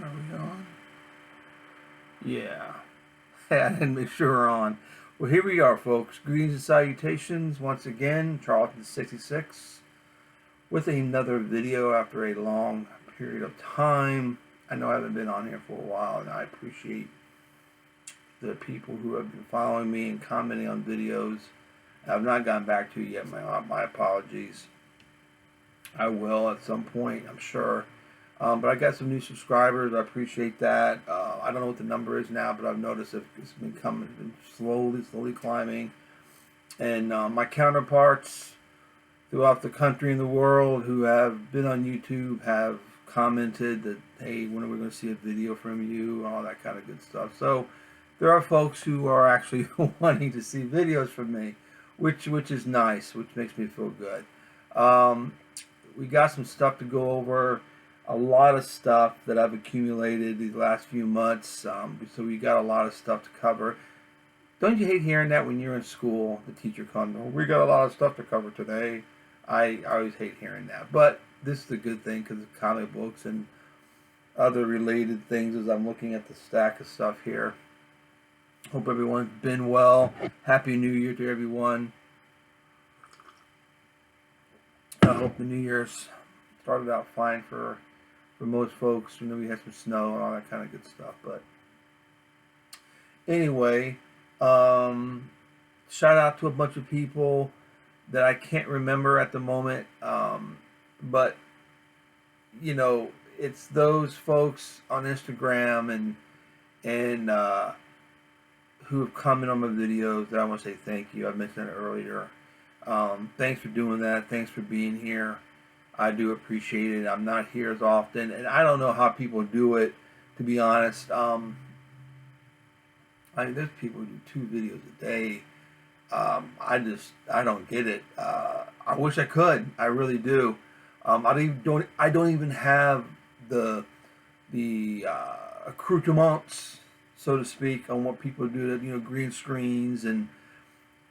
Are we on? Yeah. Hey, I didn't make sure we're on. Well, here we are, folks. Greetings and salutations once again. Charlton 66 with another video after a long period of time. I know I haven't been on here for a while, and I appreciate the people who have been following me and commenting on videos. I've not gotten back to you yet. My apologies. I will at some point, I'm sure. But I got some new subscribers. I appreciate that. I don't know what the number is now, but I've noticed it's been slowly climbing. And my counterparts throughout the country and the world who have been on YouTube have commented that, hey, when are we going to see a video from you, and all that kind of good stuff. So there are folks who are actually wanting to see videos from me, which is nice, which makes me feel good. We got some stuff to go over. A lot of stuff that I've accumulated these last few months, so we got a lot of stuff to cover. Don't you hate hearing that when you're in school? The teacher comes, oh, we got a lot of stuff to cover today. I always hate hearing that, but this is a good thing because of comic books and other related things. As I'm looking at the stack of stuff here, hope everyone's been well. Happy New Year to everyone. I hope the New Year's started out fine for most folks. You know, we had some snow and all that kind of good stuff. But anyway, shout out to a bunch of people that I can't remember at the moment. But, you know, it's those folks on Instagram and who have commented on my videos that I want to say thank you. I mentioned it earlier. Thanks for doing that. Thanks for being here. I do appreciate it. I'm not here as often, and I don't know how people do it, to be honest. I mean, there's people who do 2 videos a day. I don't get it. I wish I could. I really do. I don't even have the accoutrements, so to speak, on what people do. You know, green screens and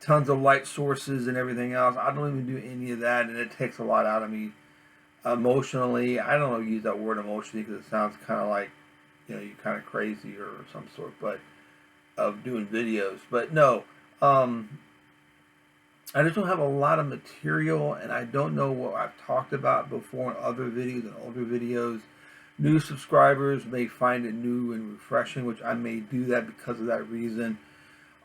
tons of light sources and everything else. I don't even do any of that, and it takes a lot out of me. Emotionally, I don't know, use that word emotionally because it sounds kind of like, you know, you're kind of crazy or some sort, but of doing videos. But no, I just don't have a lot of material, and I don't know what I've talked about before in other videos and older videos. New subscribers may find it new and refreshing, which I may do that because of that reason.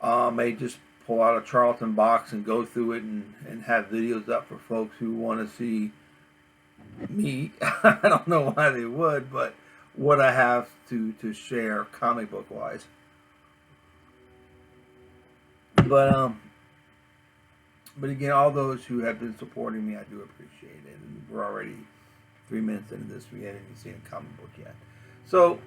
I may just pull out a Charlton box and go through it and have videos up for folks who want to see me. I don't know why they would, but what I have to share comic book wise. But again, all those who have been supporting me, I do appreciate it. And we're already 3 minutes into this. We haven't even seen a comic book yet. So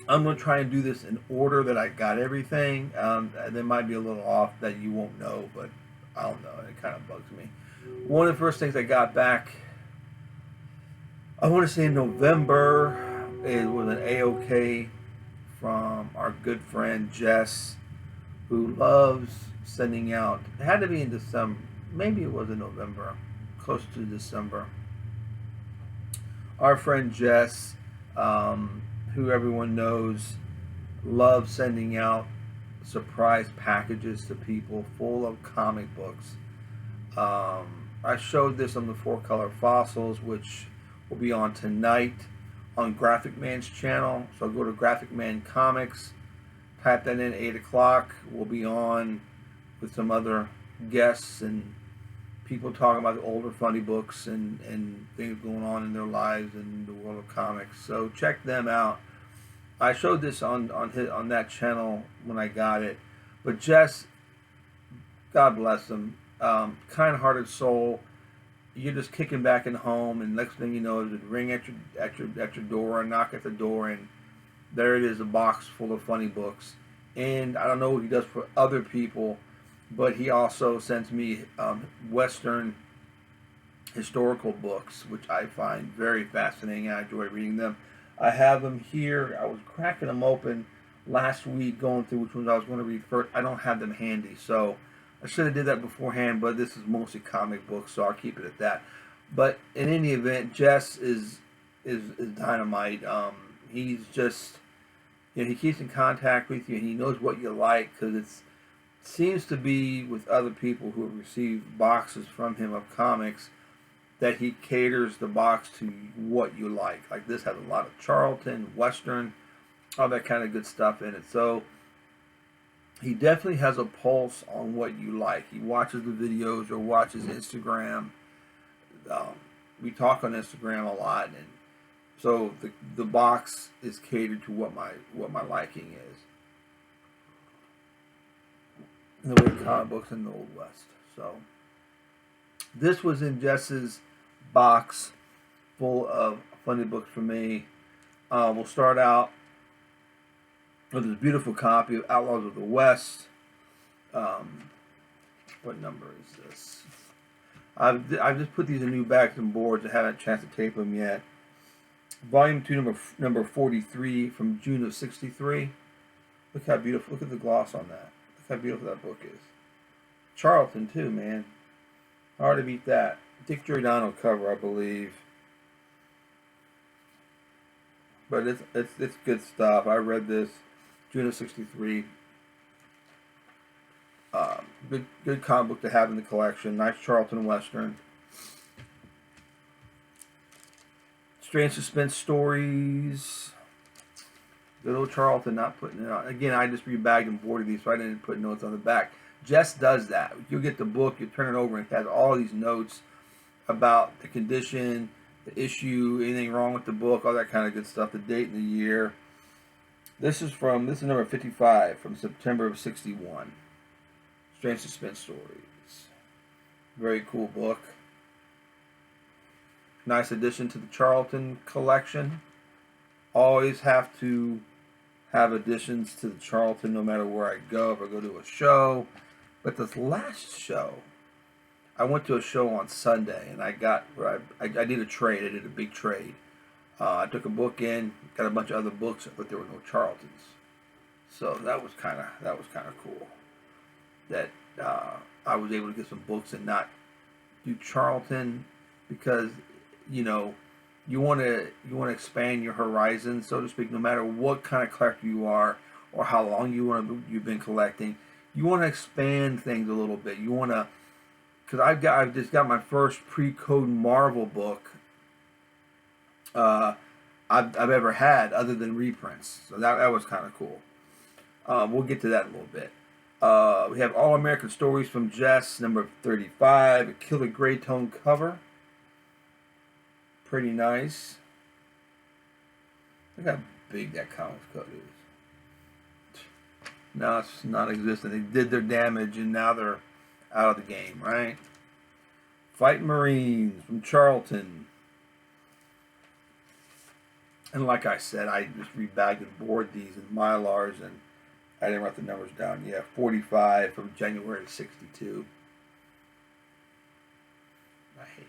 I'm going to try and do this in order that I got everything. There might be a little off that you won't know, but I don't know. It kind of bugs me. One of the first things I got back, I want to say in November, it was an AOK from our good friend Jess, who loves sending out, it had to be in December, maybe it was in November, close to December. Our friend Jess, who everyone knows, loves sending out surprise packages to people full of comic books. I showed this on the 4-Color Fossils, which will be on tonight on Graphic Man's channel. So go to Graphic Man Comics, type that in, 8 o'clock. We'll be on with some other guests and people talking about the older funny books and things going on in their lives and the world of comics. So check them out. I showed this on that channel when I got it. But Jess, God bless him, kind-hearted soul. You're just kicking back in home, and next thing you know, is it ring at your door, and knock at the door, and there it is, a box full of funny books. And I don't know what he does for other people, but he also sends me Western historical books, which I find very fascinating. I enjoy reading them. I have them here. I was cracking them open last week, going through which ones I was going to read first. I don't have them handy, so I should have did that beforehand, but this is mostly comic books, so I'll keep it at that. But in any event, Jess is dynamite. He's just, he keeps in contact with you, and he knows what you like, because it seems to be with other people who have received boxes from him of comics that he caters the box to what you like. Like this has a lot of Charlton, Western, all that kind of good stuff in it. So he definitely has a pulse on what you like. He watches the videos or watches Instagram. We talk on Instagram a lot, and so the box is catered to what my liking is. In the way of comic books in the Old West. So this was in Jess's box full of funny books for me. We'll start out with this beautiful copy of Outlaws of the West. What number is this? I've just put these in new bags and boards. I haven't had a chance to tape them yet. Volume 2, number 43 from June of '63. Look how beautiful. Look at the gloss on that. Look how beautiful that book is. Charlton too, man. Hard to beat that. Dick Tracy cover, I believe. But it's good stuff. I read this June of '63. Good comic book to have in the collection. Nice Charlton Western. Strange suspense stories. Good old Charlton not putting it on. Again, I just rebagged and boarded these, so I didn't put notes on the back. Jess does that. You'll get the book, you turn it over, and it has all these notes about the condition, the issue, anything wrong with the book, all that kind of good stuff, the date and the year. This is number 55 from September of '61. Strange Suspense Stories. Very cool book. Nice addition to the Charlton collection. Always have to have additions to the Charlton no matter where I go. If I go to a show. But this last show, I went to a show on Sunday, and I did a trade. I did a big trade. I took a book in, got a bunch of other books, but there were no Charltons. So that was kind of cool. That I was able to get some books and not do Charlton, because you want to expand your horizon, so to speak. No matter what kind of collector you are or how long you've been collecting, you want to expand things a little bit. You want to, because I've just got my first pre-code Marvel book I've ever had, other than reprints. So that was kind of cool. We'll get to that in a little bit. We have All American Stories from Jess, number 35, a killer gray tone cover. Pretty nice. Look how big that comics cut is. Now it's not existent. They did their damage, and now they're out of the game, right? Fighting Marines from Charlton. And like I said, I just rebagged and board these in Mylars, and I didn't write the numbers down. Yeah, 45 from January '62. I hate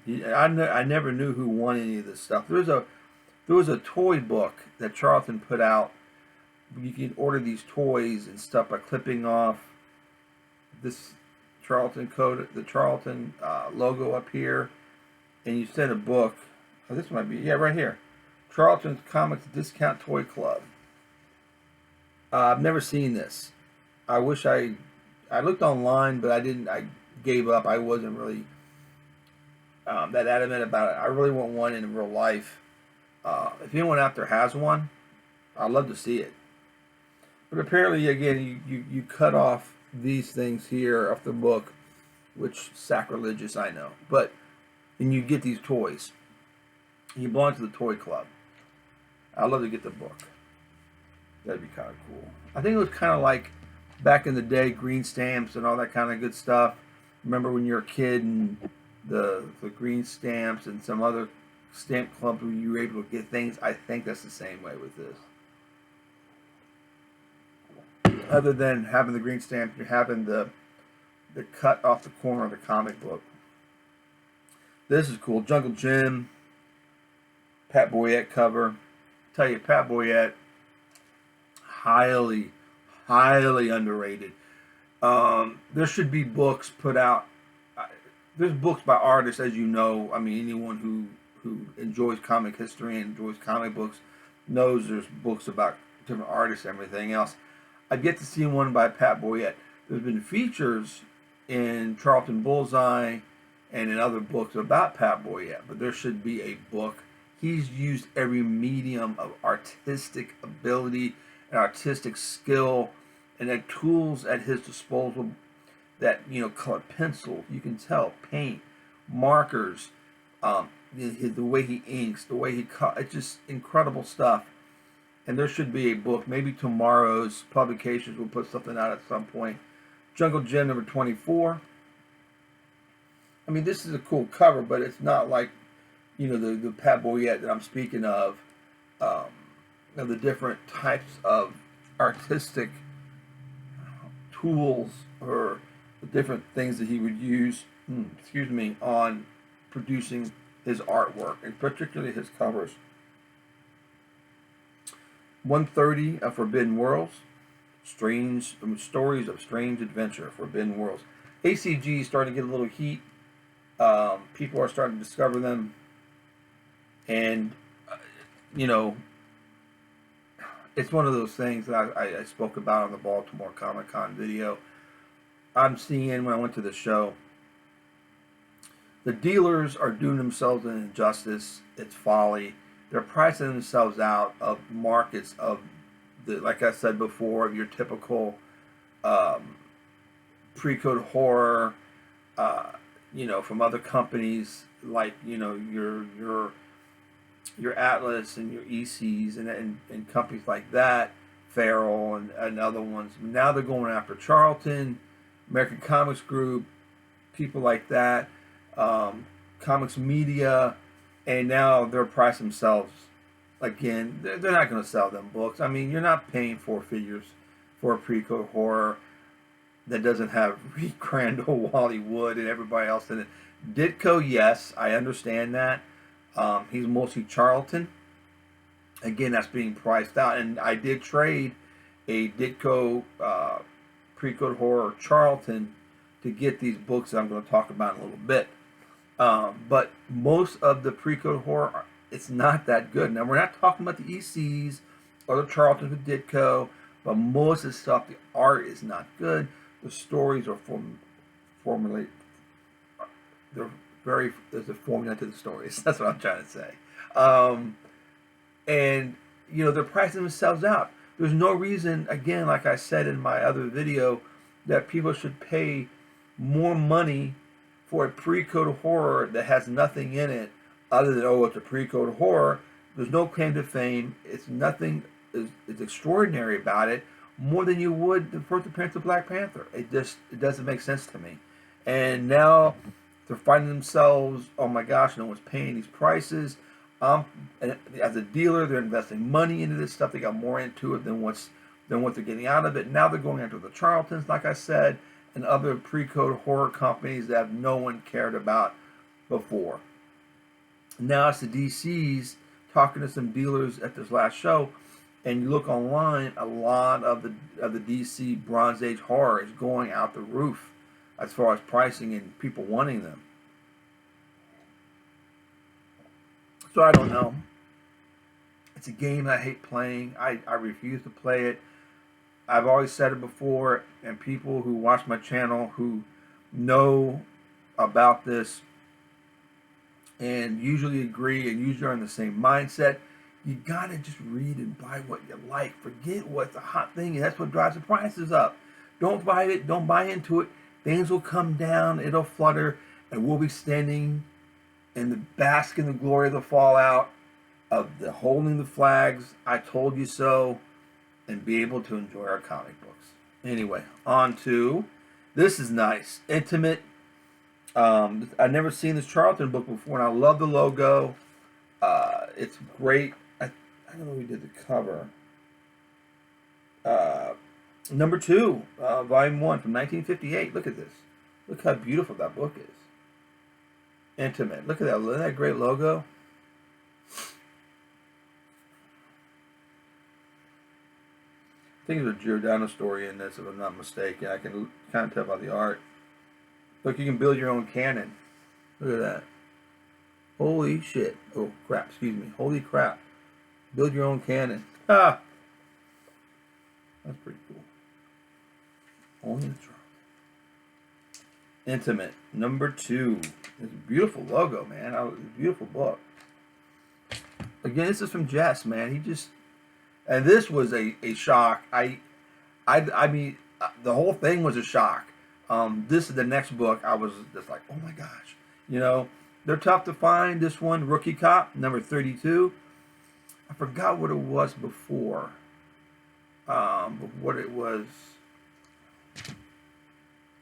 this. I never knew who won any of this stuff. There was a toy book that Charlton put out. You can order these toys and stuff by clipping off this Charlton code, the Charlton logo up here, and you send a book. Oh, this might be, right here. Charlton's Comics Discount Toy Club. I've never seen this. I wish I looked online, but I didn't. I gave up. I wasn't really that adamant about it. I really want one in real life. If anyone out there has one, I'd love to see it. But apparently, again, you cut off these things here off the book, which sacrilegious, I know. But and you get these toys. You belong to the toy club. I'd love to get the book. That'd be kind of cool. I think it was kind of like back in the day, green stamps and all that kind of good stuff. Remember when you were a kid and the green stamps and some other stamp clubs where you were able to get things? I think that's the same way with this. Other than having the green stamp, you're having the cut off the corner of the comic book. This is cool. Jungle Jim. Pat Boyette cover. Tell you, Pat Boyette, highly underrated. There should be books put out. there's books by artists, as you know. I mean, anyone who enjoys comic history and enjoys comic books knows there's books about different artists and everything else. I've yet to see one by Pat Boyette. There's been features in Charlton Bullseye and in other books about Pat Boyette, but there should be a book. He's used every medium of artistic ability and artistic skill and had tools at his disposal that, colored pencil, you can tell, paint, markers, the way he inks, the way he cut, it's just incredible stuff. And there should be a book. Maybe tomorrow's publications will put something out at some point. Jungle Gym number 24. I mean, this is a cool cover, but it's not like, the Pat Boyette that I'm speaking of the different types of artistic tools or the different things that he would use, on producing his artwork, and particularly his covers. 130 of Forbidden Worlds, Stories of Strange Adventure, Forbidden Worlds. ACG is starting to get a little heat. People are starting to discover them, and it's one of those things that I spoke about on the Baltimore Comic Con video. I'm seeing when I went to the show, the dealers are doing themselves an injustice. It's folly. They're pricing themselves out of markets of like I said before, of your typical pre-code horror, from other companies like your Atlas and your ECs and companies like that, Feral and other ones. Now they're going after Charlton, American Comics Group, people like that, Comics Media, and now they're pricing themselves. Again, they're not going to sell them books. I mean, you're not paying 4 figures for a pre-code horror that doesn't have Reed Crandall, Wally Wood, and everybody else in it. Ditko, yes, I understand that. He's mostly Charlton. Again, that's being priced out. And I did trade a Ditko pre-code horror Charlton to get these books that I'm going to talk about in a little bit. But most of the pre-code horror, it's not that good. Now, we're not talking about the ECs or the Charlton with Ditko, but most of the stuff, the art is not good. The stories are formulated. There's a formula to the stories. That's what I'm trying to say. And they're pricing themselves out. There's no reason, again, like I said in my other video, that people should pay more money for a pre-code horror that has nothing in it other than, it's a pre-code horror. There's no claim to fame. It's nothing is extraordinary about it, more than you would the first appearance of Black Panther. It doesn't make sense to me. And now they're finding themselves, oh my gosh, no one's paying these prices. And as a dealer, they're investing money into this stuff. They got more into it than what they're getting out of it. Now they're going after the Charltons, like I said, and other pre-code horror companies that no one cared about before. Now it's the DCs talking to some dealers at this last show, and you look online, a lot of the DC Bronze Age horror is going out the roof as far as pricing and people wanting them. So I don't know. It's a game I hate playing. I refuse to play it. I've always said it before, and people who watch my channel who know about this and usually agree and usually are in the same mindset, you gotta just read and buy what you like. Forget what's the hot thing, and that's what drives the prices up. Don't buy it, don't buy into it. Things will come down, it'll flutter, and we'll be standing in the bask in the glory of the fallout of the holding the flags, I told you so, and be able to enjoy our comic books. Anyway, on to, this is nice, Intimate. I've never seen this Charlton book before, and I love the logo. It's great. I don't know who did the cover. Number 2, Volume 1 from 1958. Look at this. Look how beautiful that book is. Intimate. Look at that. Isn't that a great logo? I think there's a Giordano story in this, if I'm not mistaken. I can kind of tell by the art. Look, you can build your own cannon. Look at that. Holy shit. Oh, crap. Excuse me. Holy crap. Build your own cannon. Ah! That's pretty cool. Only the Charlton. Intimate. Number 2. It's a beautiful logo, man. It's a beautiful book. Again, this is from Jess, man. He just... And this was a shock. I mean, the whole thing was a shock. This is the next book. I was just like, oh my gosh. You know, they're tough to find. This one, Rookie Cop, number 32. I forgot what it was before. What it was.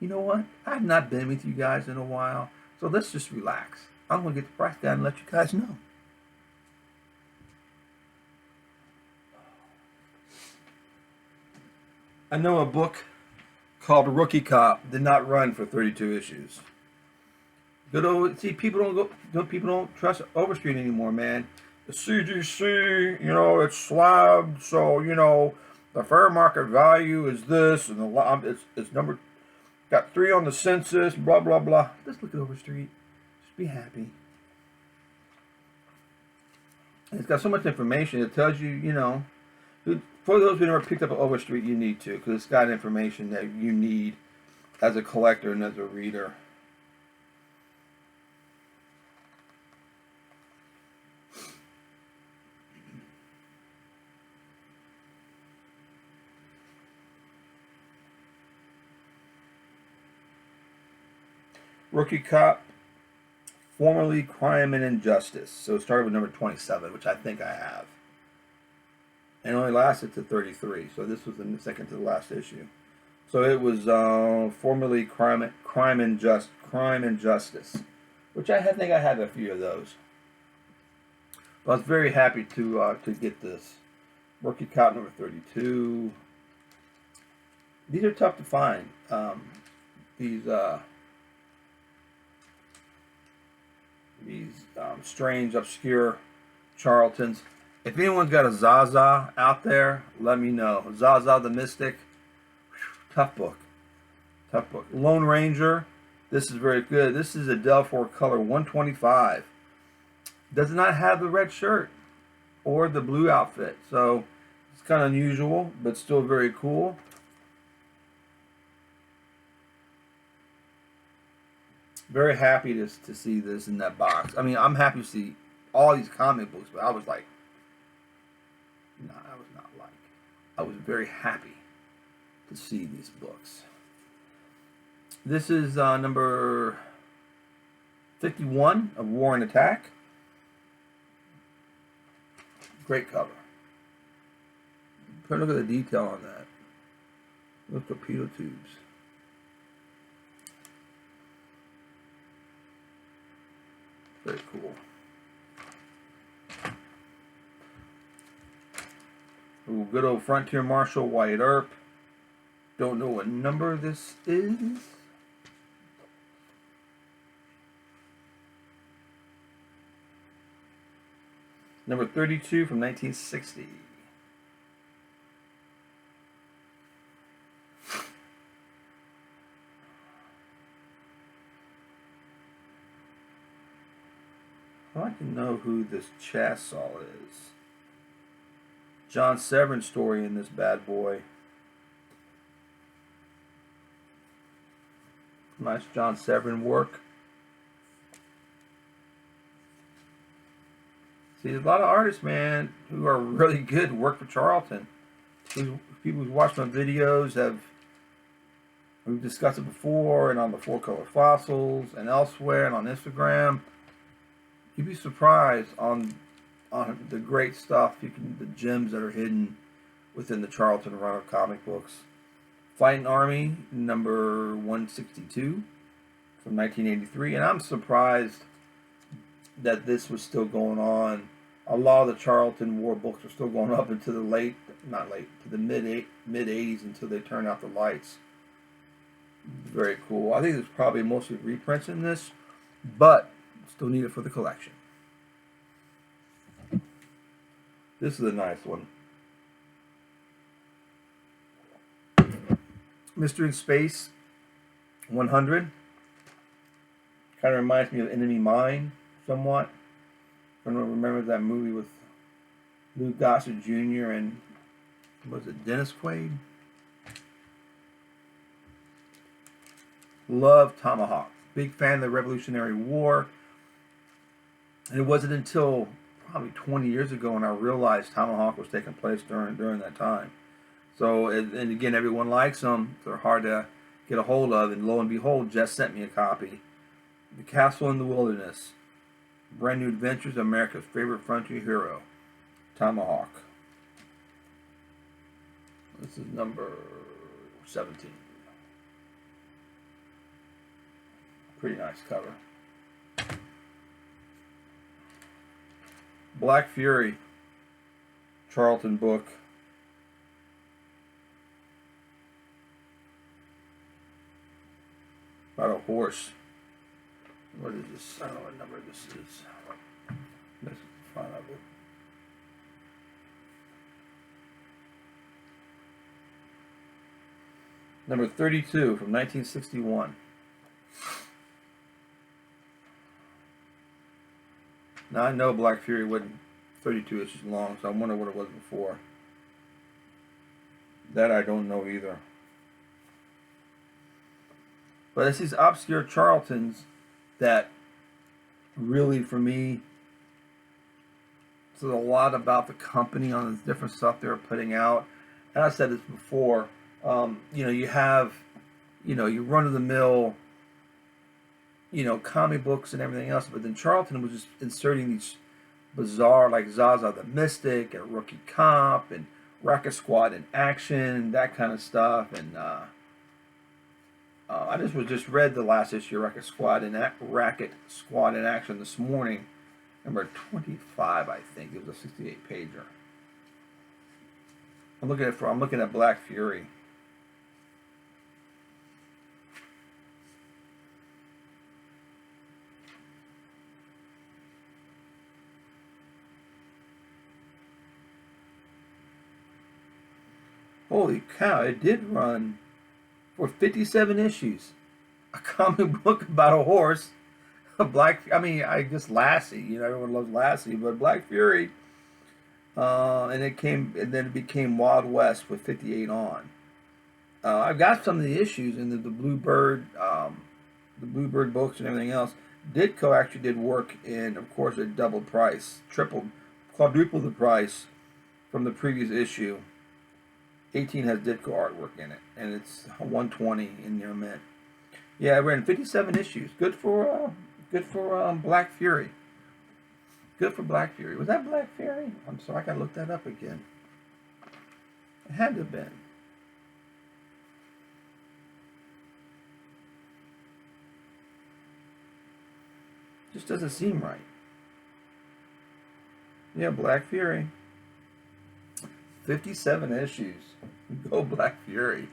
You know what? I've not been with you guys in a while. So let's just relax. I'm going to get the price down and let you guys know. I know a book called Rookie Cop did not run for 32 issues. Good old, see, people don't trust Overstreet anymore, man. The CGC, you know, it's slabbed, so you know the fair market value is this, and it's number got 3 on the census, blah blah blah. Just look at Overstreet. Just be happy. And it's got so much information. It tells you, you know. For those who never picked up an Overstreet, you need to, because it's got information that you need as a collector and as a reader. Rookie Cop, formerly Crime and Injustice. So it started with number 27, which I think I have. And only lasted to 33. So this was the second to the last issue. So it was formerly Crime and Justice, which I think I had a few of those. But I was very happy to get this. Rookie Cop number 32. These are tough to find. These strange, obscure Charltons. If anyone's got a Zaza out there, let me know. Zaza the Mystic. Whew, tough book. Tough book. Lone Ranger. This is very good. This is a Delphor color 125. Does not have the red shirt or the blue outfit. So it's kind of unusual, but still very cool. Very happy to see this in that box. I mean, I'm happy to see all these comic books, but I was like, no, I was not like. I was very happy to see these books. This is number 51 of War and Attack. Great cover. Look at the detail on that. Those torpedo tubes. Very cool. Ooh, good old Frontier Marshal Wyatt Earp. Don't know what number this is. Number 32 from 1960. I'd like to know who this Chassol is. John Severin story in this bad boy. Nice John Severin work. See, there's a lot of artists, man, who are really good work for Charlton. People who've watched my videos we've discussed it before, and on the 4-Color Fossils, and elsewhere, and on Instagram. You'd be surprised on the great stuff, the gems that are hidden within the Charlton run of comic books. Fighting Army, number 162 from 1983, and I'm surprised that this was still going on. A lot of the Charlton War books are still going up into the to the mid 80s until they turn out the lights. Very cool. I think there's probably mostly reprints in this, but still need it for the collection. This is a nice one. Mystery in Space 100. Kind of reminds me of Enemy Mine somewhat. I don't remember that movie with Lou Gossett Jr. and was it Dennis Quaid? Love Tomahawk. Big fan of the Revolutionary War. And it wasn't until probably 20 years ago when I realized Tomahawk was taking place during that time. So, and again, everyone likes them. They're hard to get a hold of. And lo and behold, Jess sent me a copy. The Castle in the Wilderness. Brand New Adventures of America's Favorite Frontier Hero. Tomahawk. This is number 17. Pretty nice cover. Black Fury. Charlton book. About a horse. What is this? I don't know what number this is. This is the front of it. Number 32 from 1961. Now I know Black Fury wasn't 32 inches long, so I wonder what it was before. That I don't know either. But it's these obscure Charltons that really, for me, says a lot about the company on the different stuff they're putting out. And I said this before, you have, you run-of-the-mill, comic books and everything else, but then Charlton was just inserting these bizarre, like Zaza the Mystic and Rookie Cop and Rocket Squad in Action, that kind of stuff. And I just read the last issue of Racket Squad in Action this morning, number 25, I think. It was a 68 pager. I'm looking at Black Fury. Holy cow, it did run for 57 issues. A comic book about a horse. I guess Lassie, everyone loves Lassie, but Black Fury, and then it became Wild West with 58 on. I've got some of the issues in the Bluebird books and everything else. Ditko actually did work in, of course, at double price, quadruple the price from the previous issue. 18 has Ditko artwork in it, and it's 120 in near mint. Yeah, I ran 57 issues. Good for Black Fury. Good for Black Fury. Was that Black Fury? I'm sorry, I gotta look that up again. It had to have been. Just doesn't seem right. Yeah, Black Fury. 57 issues. Go Black Fury.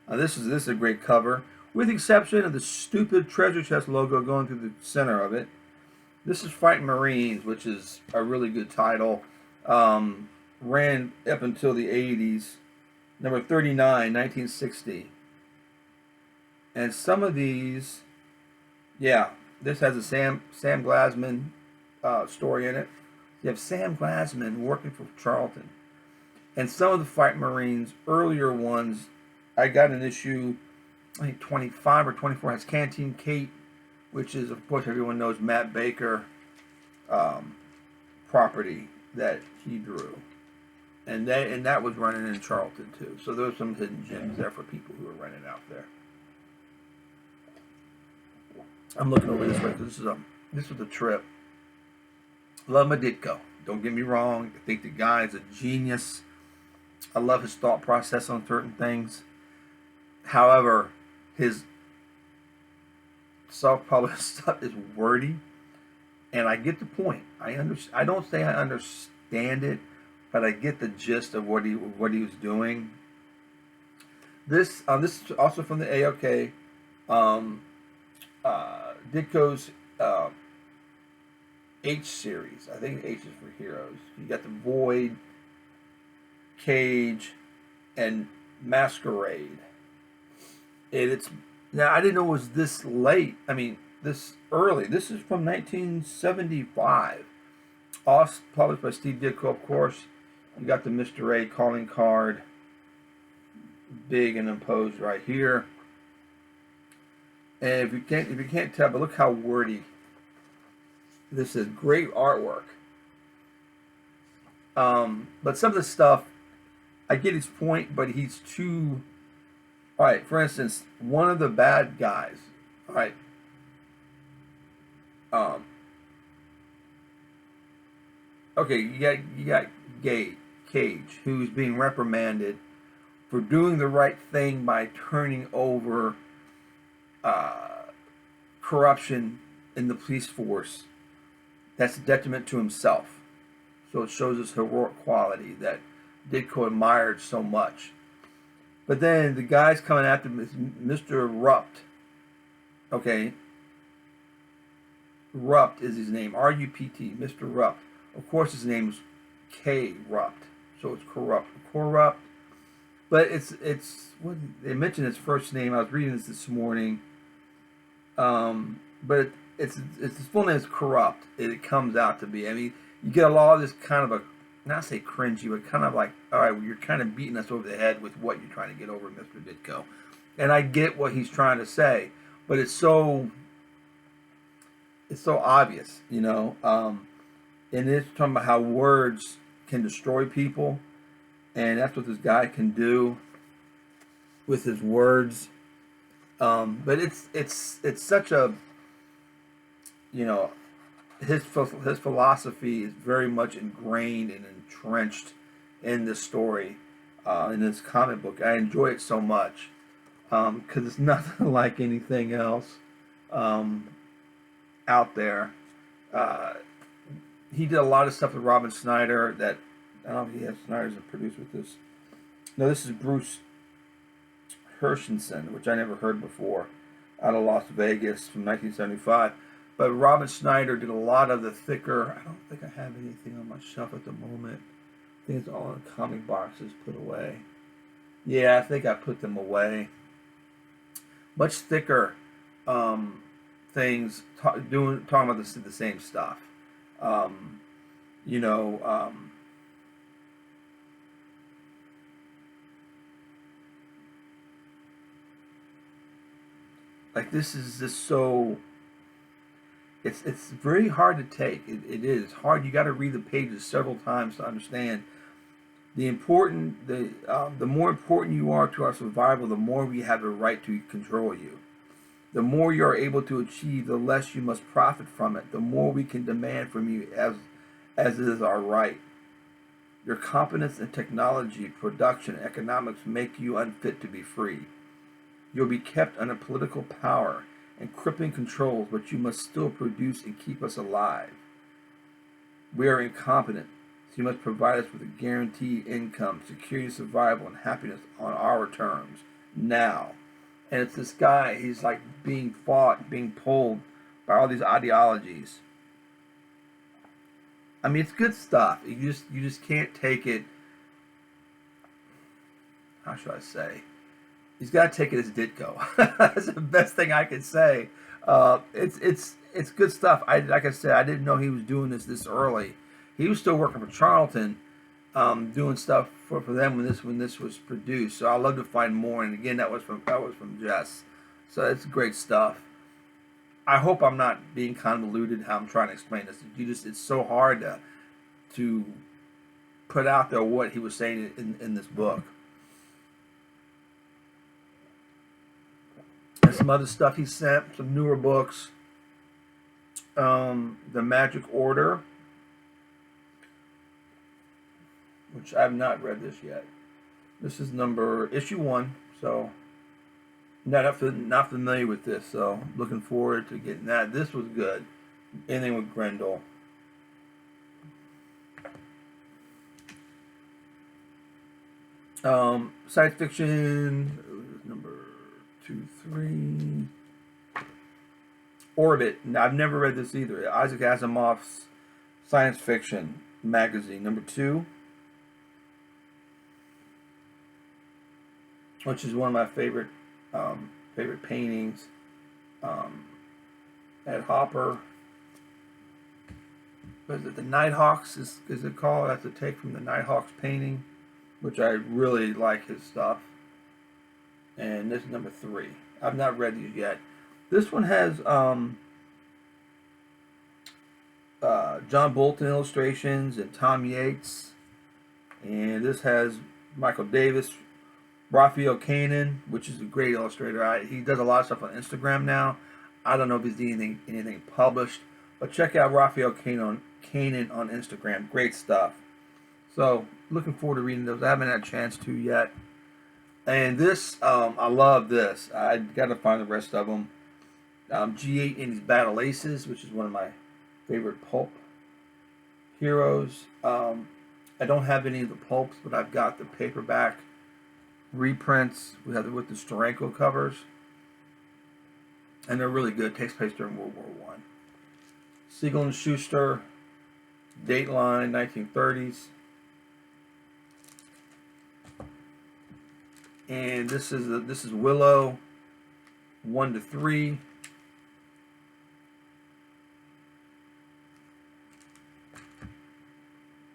This is a great cover, with the exception of the stupid treasure chest logo going through the center of it. This is Fighting Marines, which is a really good title. Ran up until the 80s. Number 39, 1960. And some of these, yeah, this has a Sam Glasman story in it. You have Sam Glasman working for Charlton. And some of the Fight Marines, earlier ones, I got an issue, I think 25 or 24, has Canteen Kate, which is, of course, everyone knows Matt Baker property that he drew. And that was running in Charlton, too. So there's some hidden gems there for people who are running out there. I'm looking over this way because this was a trip. Love my Ditko. Don't get me wrong. I think the guy is a genius. I love his thought process on certain things. However, his self-published stuff is wordy, and I get the point. I don't say I understand it, but I get the gist of what he was doing. This is also from the AOK. Ditko's H series. I think H is for heroes. You got the Void, Cage, and Masquerade. Now I didn't know it was this late. I mean, this early. This is from 1975. Also published by Steve Ditko, of course. You got the Mr. A calling card, big and imposed right here. And if you can't tell, but look how wordy this is. Great artwork. But some of the stuff, I get his point, but he's too. All right, for instance, one of the bad guys. All right. Okay, you got Cage, who's being reprimanded for doing the right thing by turning over corruption in the police force. That's a detriment to himself. So it shows his heroic quality that Ditko admired so much. But then the guy's coming after Mr. Rupt. Okay. Rupt is his name. R-U-P-T. Mr. Rupt. Of course his name is K. Rupt. So it's corrupt. But it's what they mentioned his first name. I was reading this morning. But it's his full name is Corrupt. It comes out to be. I mean, you get a lot of this kind of a, not say cringy, but kind of like, all right, well, you're kind of beating us over the head with what you're trying to get over, Mr. Ditko. And I get what he's trying to say, but it's so obvious, you know. And it's talking about how words can destroy people, and that's what this guy can do with his words. But it's such a, you know, his philosophy is very much ingrained and entrenched in this story, in this comic book. I enjoy it so much because it's nothing like anything else out there. He did a lot of stuff with Robin Snyder that, I don't know if he has Snyder's a producer with this. No, this is Bruce Hershenson, which I never heard before, out of Las Vegas from 1975. But Robin Snyder did a lot of the thicker. I don't think I have anything on my shelf at the moment. I think it's all in comic boxes put away. Yeah, I think I put them away. Much thicker things, talking about the same stuff. You know, like this is just so. It's very hard to take. It is hard. You got to read the pages several times to understand the more important you are to our survival, the more we have a right to control you. The more you are able to achieve, the less you must profit from it. The more we can demand from you as is our right. Your competence in technology, production, economics make you unfit to be free. You'll be kept under political power and crippling controls, but you must still produce and keep us alive. We are incompetent, so you must provide us with a guaranteed income, security, survival, and happiness on our terms, now. And it's this guy, he's like being fought, being pulled by all these ideologies. I mean, it's good stuff. You just can't take it, how should I say? He's got to take it as Ditko. That's the best thing I could say. It's good stuff. Like I said, I didn't know he was doing this early. He was still working for Charlton, doing stuff for them when this was produced. So I'd love to find more. And again, that was from Jess. So it's great stuff. I hope I'm not being convoluted how I'm trying to explain this. It's so hard to put out there what he was saying in this book. There's some other stuff he sent, some newer books. The Magic Order, which I have not read this yet. This is issue 1, so not familiar with this, so looking forward to getting that. This was good. Anything with Grendel. Science fiction, number 2, 3. Orbit. Now, I've never read this either. Isaac Asimov's science fiction magazine, number 2, which is one of my favorite paintings. at Hopper. What is it, the Nighthawks is it called? That's a take from the Nighthawks painting, which I really like his stuff. And this is number 3. I've not read these yet. This one has John Bolton illustrations and Tom Yates. And this has Michael Davis, Raphael Kanan, which is a great illustrator. He does a lot of stuff on Instagram now. I don't know if he's anything published, but check out Raphael Kanan on Instagram. Great stuff. So, looking forward to reading those. I haven't had a chance to yet. And this, I love this. I got to find the rest of them. G8 in his Battle Aces, which is one of my favorite pulp heroes. I don't have any of the pulps, but I've got the paperback reprints. We have it with the Steranko covers, and they're really good. It takes place during World War I. Siegel and Schuster, Dateline, 1930s. And this is Willow, 1 to 3.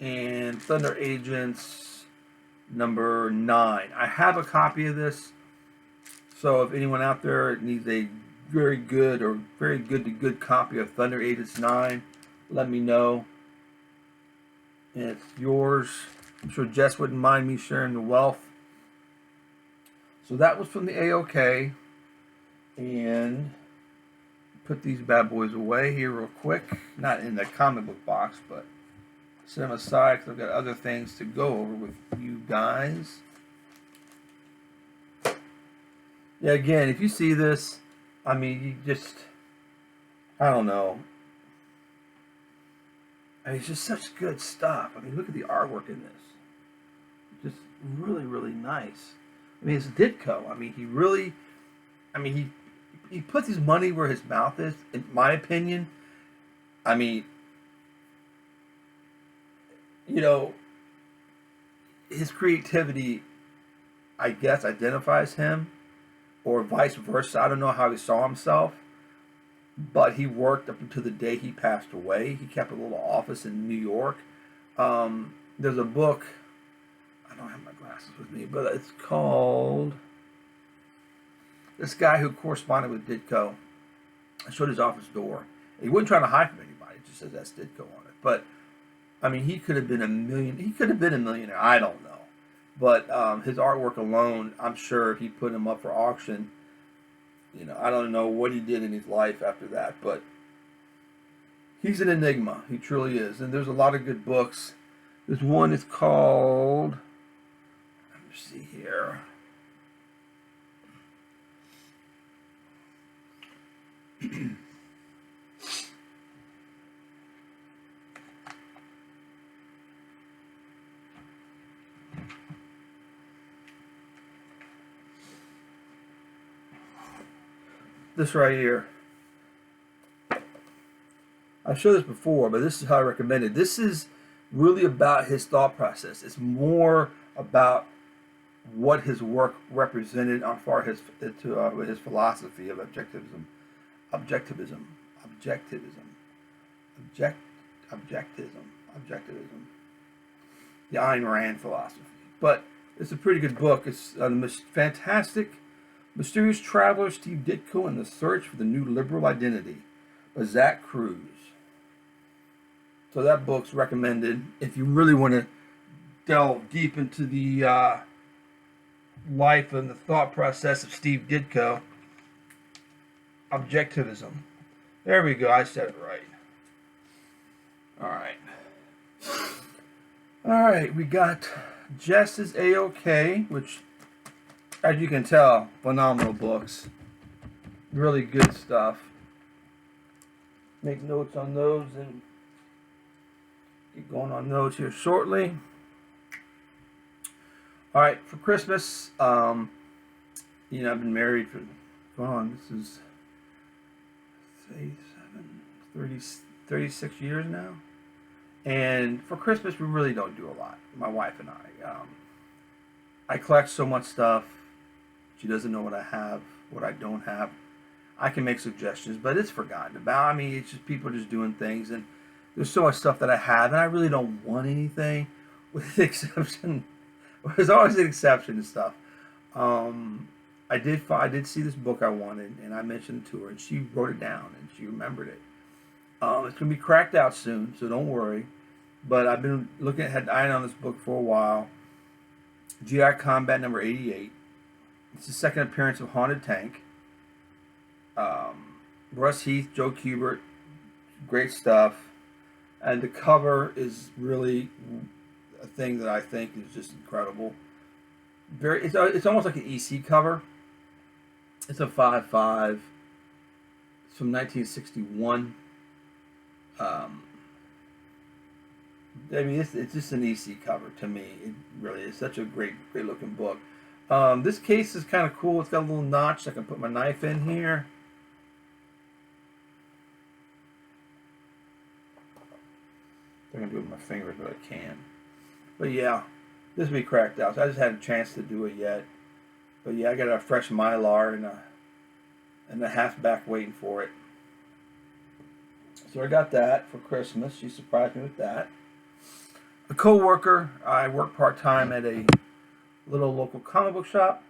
And Thunder Agents, number 9. I have a copy of this, so if anyone out there needs a very good or very good to good copy of Thunder Agents 9, let me know. And it's yours. I'm sure Jess wouldn't mind me sharing the wealth. So that was from the AOK, and put these bad boys away here real quick. Not in the comic book box, but set them aside because I've got other things to go over with you guys. Yeah, again, if you see this, I mean, you just, I don't know. I mean, it's just such good stuff. I mean, look at the artwork in this. Just really, really nice. I mean, it's Ditko. I mean, he puts his money where his mouth is, in my opinion. I mean, you know, his creativity, I guess, identifies him, or vice versa. I don't know how he saw himself, but he worked up until the day he passed away. He kept a little office in New York. There's a book, I don't have my glasses with me, but it's called, this guy who corresponded with Ditko, I showed his office door. He wasn't trying to hide from anybody. It just says that's Ditko on it. But I mean, he could have been a millionaire. I don't know. But his artwork alone, I'm sure if he put him up for auction, you know, I don't know what he did in his life after that, but he's an enigma. He truly is. And there's a lot of good books. This one is called, let me see here. This right here. I've showed this before, but this is how I recommend it. This is really about his thought process. It's more about what his work represented on far his philosophy of objectivism. The Ayn Rand philosophy. But it's a pretty good book. It's fantastic. Mysterious Traveler, Steve Ditko, and the Search for the New Liberal Identity by Zach Cruz. So that book's recommended if you really want to delve deep into the life and the thought process of Steve Ditko. Objectivism. There we go, I said it right. Alright, we got Jess's AOK, which, as you can tell, phenomenal books. Really good stuff. Make notes on those and get going on those here shortly. Alright, for Christmas, you know, I've been married for, this is 36 years now. And for Christmas, we really don't do a lot, my wife and I. I collect so much stuff. She doesn't know what I have, what I don't have. I can make suggestions, but it's forgotten about. I mean, it's just people just doing things, and there's so much stuff that I have, and I really don't want anything, with the exception. There's always an exception to stuff. I did see this book I wanted, and I mentioned it to her, and she wrote it down, and she remembered it. It's going to be cracked out soon, so don't worry. But I've been had eyeing on this book for a while. GI Combat number 88. It's the second appearance of Haunted Tank. Russ Heath, Joe Kubert, great stuff. And the cover is really a thing that I think is just incredible. It's almost like an EC cover. It's a 5.5. It's from 1961. I mean, it's just an EC cover to me. It really is such a great looking book. This case is kind of cool. It's got a little notch. I can put my knife in here. I'm going to do it with my fingers, but I can. But yeah, this will be cracked out. So I just hadn't a chance to do it yet. But yeah, I got a fresh Mylar and a halfback waiting for it. So I got that for Christmas. She surprised me with that. A co-worker, I work part-time at a little local comic book shop.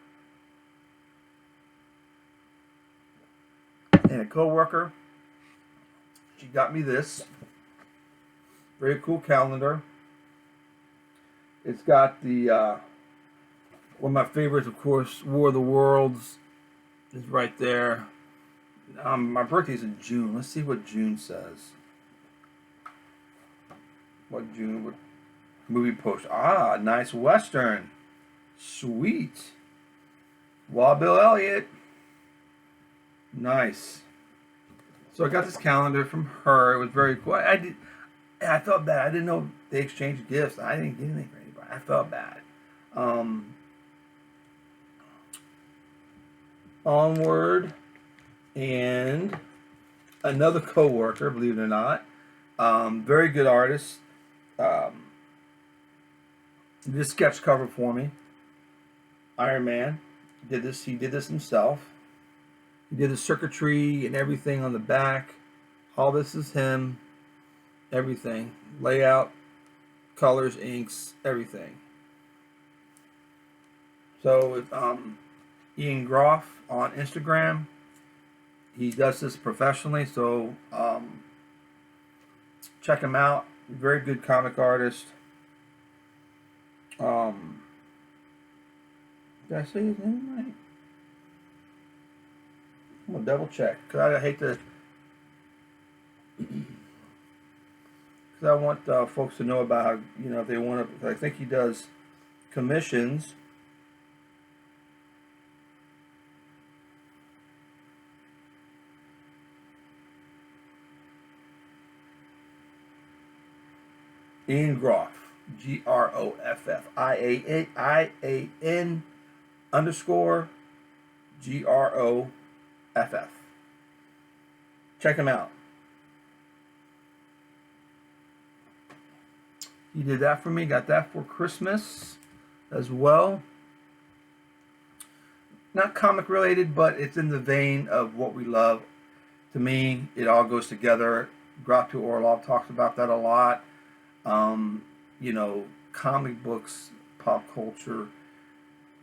And a co-worker, she got me this. Very cool calendar. It's got the, one of my favorites, of course, War of the Worlds is right there. My birthday's in June. Let's see what June says. What movie post? Ah, nice Western. Sweet. Wild Bill Elliott. Nice. So I got this calendar from her. It was very cool. I felt bad. I didn't know they exchanged gifts. I didn't get anything for anybody. I felt bad. Onward. And another co-worker, believe it or not. Very good artist. This sketch cover for me. Iron Man did this. He did this himself. He did the circuitry and everything on the back. All this is him. Everything. Layout, colors, inks, everything. So Ian Groff on Instagram. He does this professionally, so check him out. Very good comic artist. Did I say his name right? I'm gonna double check because I hate to. Because I want folks to know about, if they want to. I think he does commissions. Ian Groff, Groff, IAN _ GROFF. Check him out. He did that for me. Got that for Christmas as well. Not comic related, but it's in the vein of what we love. To me, it all goes together. Gratu Orlov talks about that a lot. Comic books, pop culture,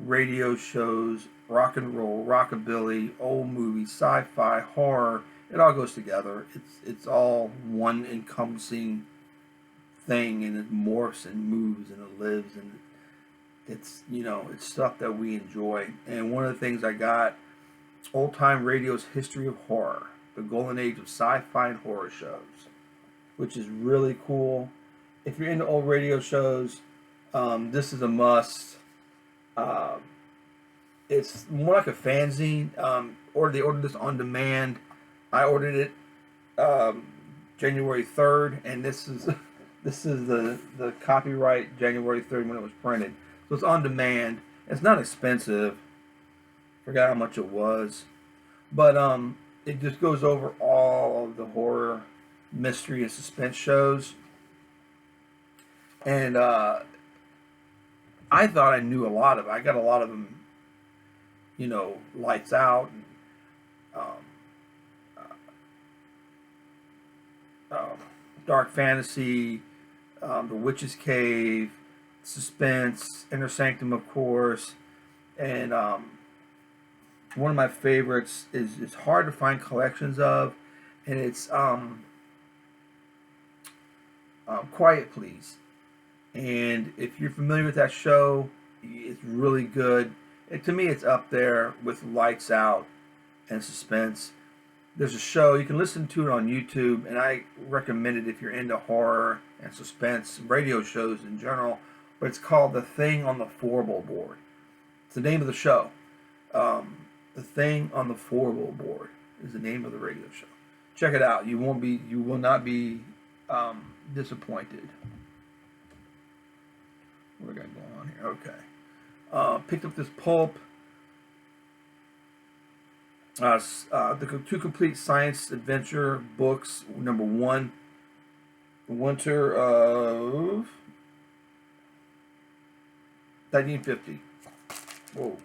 radio shows, rock and roll, rockabilly, old movies, sci-fi, horror. It all goes together. It's all one encompassing thing, and it morphs and moves and it lives, and it's stuff that we enjoy. And one of the things I got, Old Time Radio's History of Horror, the golden age of sci-fi and horror shows, which is really cool. If you're into old radio shows, this is a must. It's more like a fanzine. They ordered this on demand. I ordered it January 3rd, and this is the copyright January 3rd when it was printed. So it's on demand. It's not expensive. Forgot how much it was, but it just goes over all of the horror, mystery, and suspense shows. And I thought I knew a lot of it. I got a lot of them, Lights Out, and, dark fantasy, The Witch's Cave, suspense, Inner Sanctum, of course, and one of my favorites is it's hard to find collections of, and it's Quiet Please. And if you're familiar with that show, it's really good. To me, it's up there with Lights Out and Suspense. There's a show, you can listen to it on YouTube, and I recommend it if you're into horror and suspense, radio shows in general, but it's called The Thing on the Board. It's the name of the show. The Thing on the Board is the name of the radio show. Check it out. You will not be disappointed. What do we got going on here? Okay. Picked up this pulp. The two complete science adventure books. Number 1, winter of 1950. Whoa.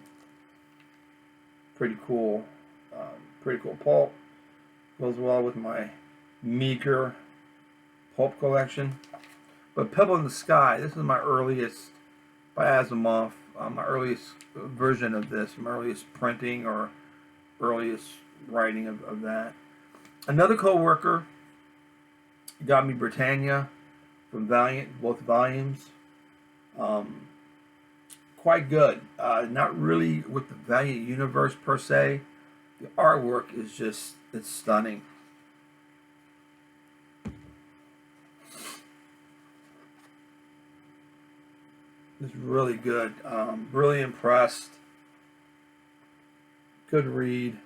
Pretty cool. Pretty cool pulp. Goes well with my meager pulp collection. But Pebble in the Sky, this is my earliest, by Asimov, my earliest version of this, my earliest printing or earliest writing of that. Another co-worker got me Britannia from Valiant, both volumes. Quite good. Not really with the Valiant universe per se. The artwork is just, it's stunning. It's really good. Really impressed. Good read.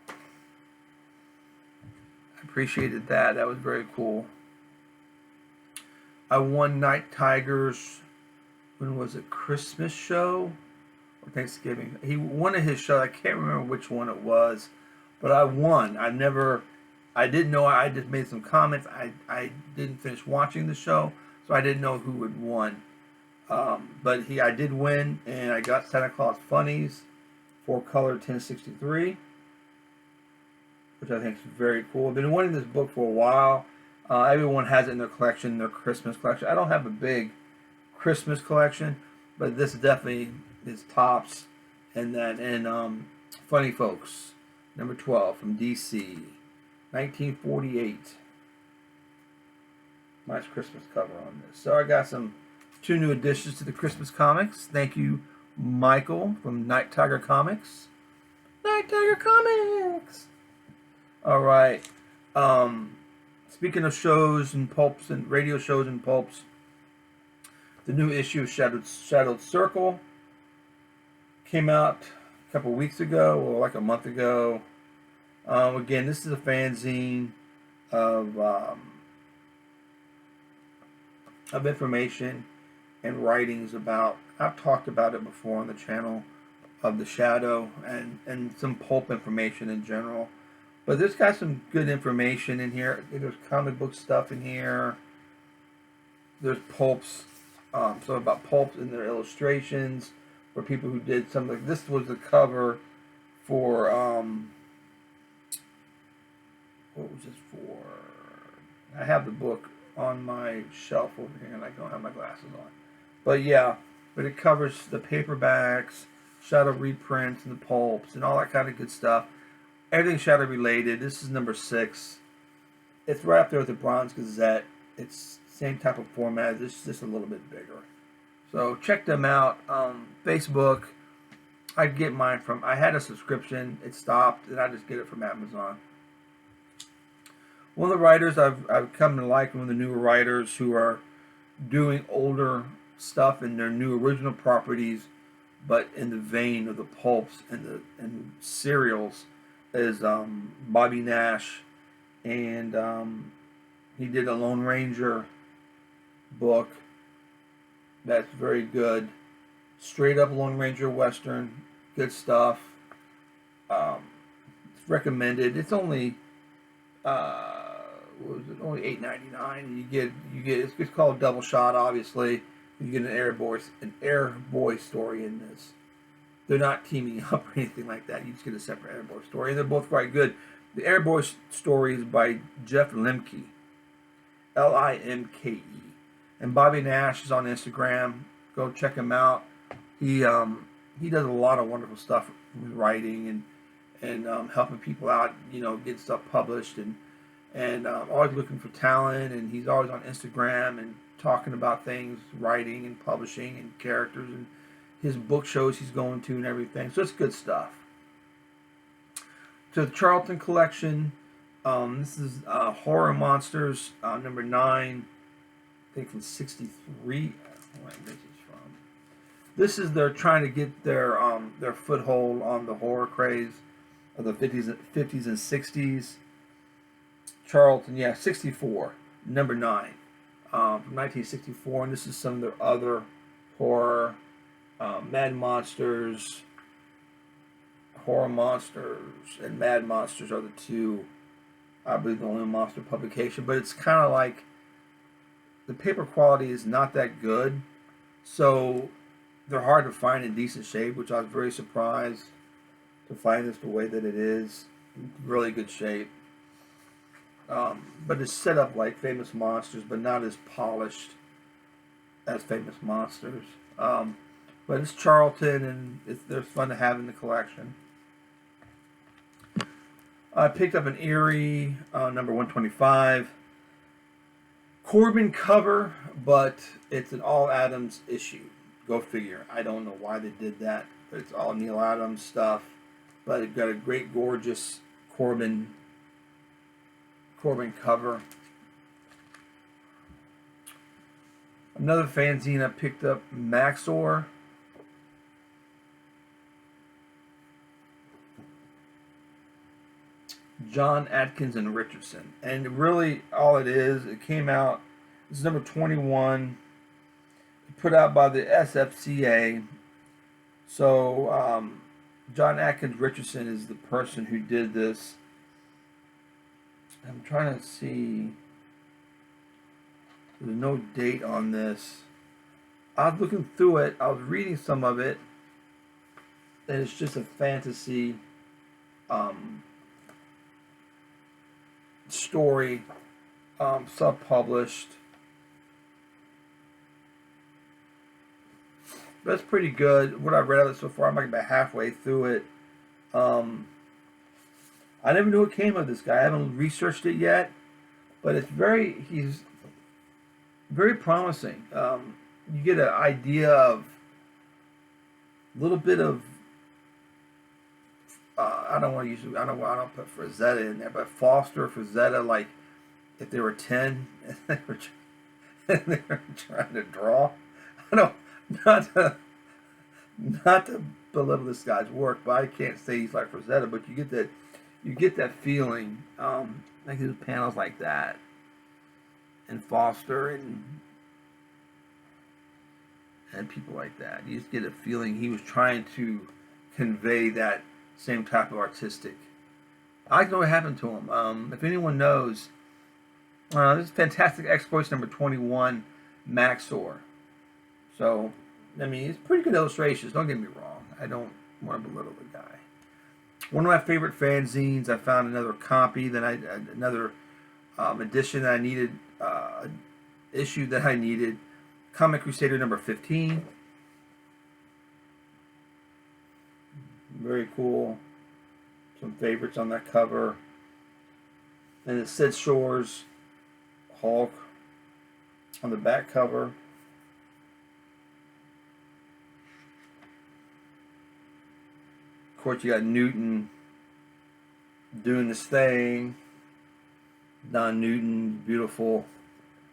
I appreciated that. That was very cool. I won Night Tiger's, when was it, Christmas show or Thanksgiving? He one of his shows. I can't remember which one it was, but I won. I didn't know. I just made some comments. I didn't finish watching the show, so I didn't know who had won. But I did win, and I got Santa Claus Funnies, 4-color 1063, which I think is very cool. I've been wanting this book for a while. Everyone has it in their collection, their Christmas collection. I don't have a big Christmas collection, but this definitely is tops. And Funny Folks, number 12 from DC, 1948. Nice Christmas cover on this. So I got 2 new additions to the Christmas comics. Thank you, Michael from Night Tiger Comics. Night Tiger Comics! Alright. Speaking of shows and pulps and radio shows and pulps, the new issue of Shadowed Circle came out a couple weeks ago, or like a month ago. Again, this is a fanzine of information and writings about, I've talked about it before on the channel, of the Shadow and some pulp information in general. But there's got some good information in here. There's comic book stuff in here. There's pulps, so about pulps and their illustrations for people who did something. Like this was the cover for what was this for? I have the book on my shelf over here, and I don't have my glasses on. But yeah, but it covers the paperbacks, Shadow reprints, and the pulps, and all that kind of good stuff. Everything Shadow related. This is number 6. It's right up there with the Bronze Gazette. It's same type of format. This is just a little bit bigger. So check them out. Facebook. I get mine from. I had a subscription. It stopped, and I just get it from Amazon. One of the writers I've come to like, one of the newer writers who are doing older stuff in their new original properties, but in the vein of the pulps and serials, is Bobby Nash, and he did a Lone Ranger book that's very good, straight up Lone Ranger Western, good stuff. It's recommended. It's only what was it? Only $8.99. You get it's called Double Shot. Obviously, you get an Airboy story in this. They're not teaming up or anything like that. You just get a separate Airboy story, and they're both quite good. The Airboy story is by Jeff Limke, Limke, and Bobby Nash is on Instagram. Go check him out. He does a lot of wonderful stuff with writing and helping people out. You know, get stuff published and always looking for talent. And he's always on Instagram and talking about things, writing and publishing and characters and his book shows he's going to and everything. So it's good stuff. To the Charlton collection, this is Horror Monsters number 9, I think from '63. This is they're trying to get their foothold on the horror craze of the 50s and 60s. Charlton, yeah, 64, number 9, from 1964, and this is some of their other horror, Mad Monsters. Horror Monsters and Mad Monsters are the two, I believe, the only monster publication. But it's kind of like the paper quality is not that good, so they're hard to find in decent shape, which I was very surprised to find this the way that it is. Really good shape. But it's set up like Famous Monsters, but not as polished as Famous Monsters. But it's Charlton, and they're fun to have in the collection. I picked up an Eerie, number 125. Corbin cover, but it's an all Adams issue. Go figure. I don't know why they did that, but it's all Neil Adams stuff. But it got a great, gorgeous Corbin cover. Another fanzine I picked up, Maxor. John Atkins and Richardson, and really all it is, it came out, this is number 21, put out by the SFCA. So John Atkins Richardson is the person who did this. I'm trying to see, there's no date on this. I was looking through it, I was reading some of it, and it's just a fantasy story, self-published. That's pretty good. What I've read of it so far, I'm like about halfway through it. I never knew what came of this guy. I haven't researched it yet, but he's very promising. You get an idea of a little bit of I don't put Frazetta in there, but Foster, Frazetta, like if they were 10 and they were trying to draw. I don't, not to belittle this guy's work, but I can't say he's like Frazetta, but you get that feeling, like his panels like that, and Foster and people like that. You just get a feeling he was trying to convey that same type of artistic. I don't know what happened to him. If anyone knows, this is Fantastic Exploits number 21, Maxor. So, I mean, it's pretty good illustrations. Don't get me wrong. I don't want to belittle the guy. One of my favorite fanzines. I found another copy another edition that I needed, issue that I needed. Comic Crusader number 15. Very cool. Some favorites on that cover. And it's Sid Shore's Hulk on the back cover. Of course, you got Newton doing this thing. Don Newton, beautiful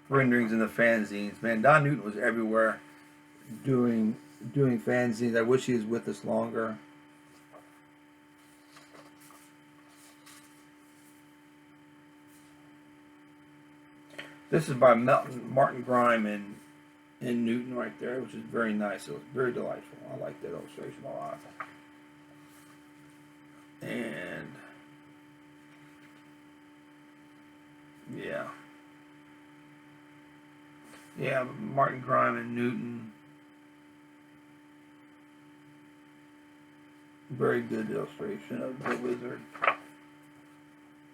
renderings in the fanzines. Man, Don Newton was everywhere doing fanzines. I wish he was with us longer. This is by Martin Grime in Newton right there, which is very nice. It was very delightful. I like that illustration a lot. And yeah, Martin Grime and Newton. Very good illustration of the Wizard.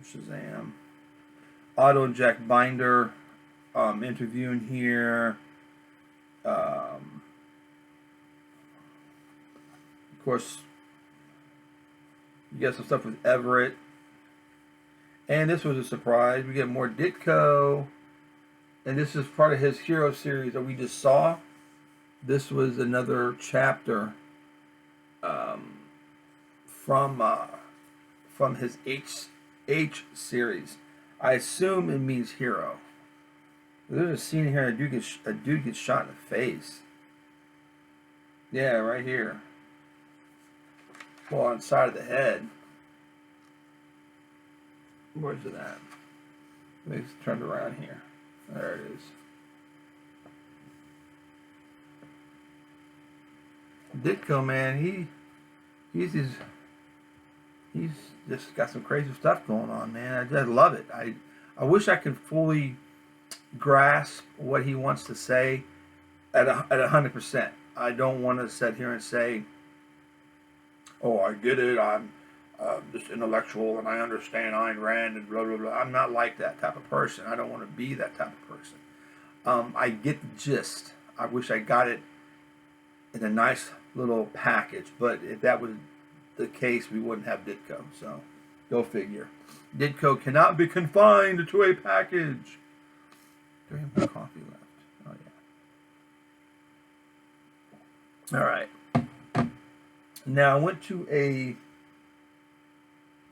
Shazam. Auto inject binder. Interviewing here. Of course, you get some stuff with Everett. And this was a surprise. We get more Ditko. And this is part of his hero series that we just saw. This was another chapter from his H series. I assume it means hero. There's a scene here. A dude gets shot in the face. Yeah, right here. Well, on the side of the head. Where's it at? It's turned around here. There it is. Ditko, man, he's just got some crazy stuff going on, man. I just love it. I wish I could fully grasp what he wants to say at 100%. I don't want to sit here and say, "Oh, I get it. I'm just intellectual and I understand Ayn Rand and blah blah blah." I'm not like that type of person. I don't want to be that type of person. I get the gist. I wish I got it in a nice little package, but if that was the case, we wouldn't have Ditko. So, go figure. Ditko cannot be confined to a package. Do we have more coffee left? Oh yeah. All right. Now I went to a.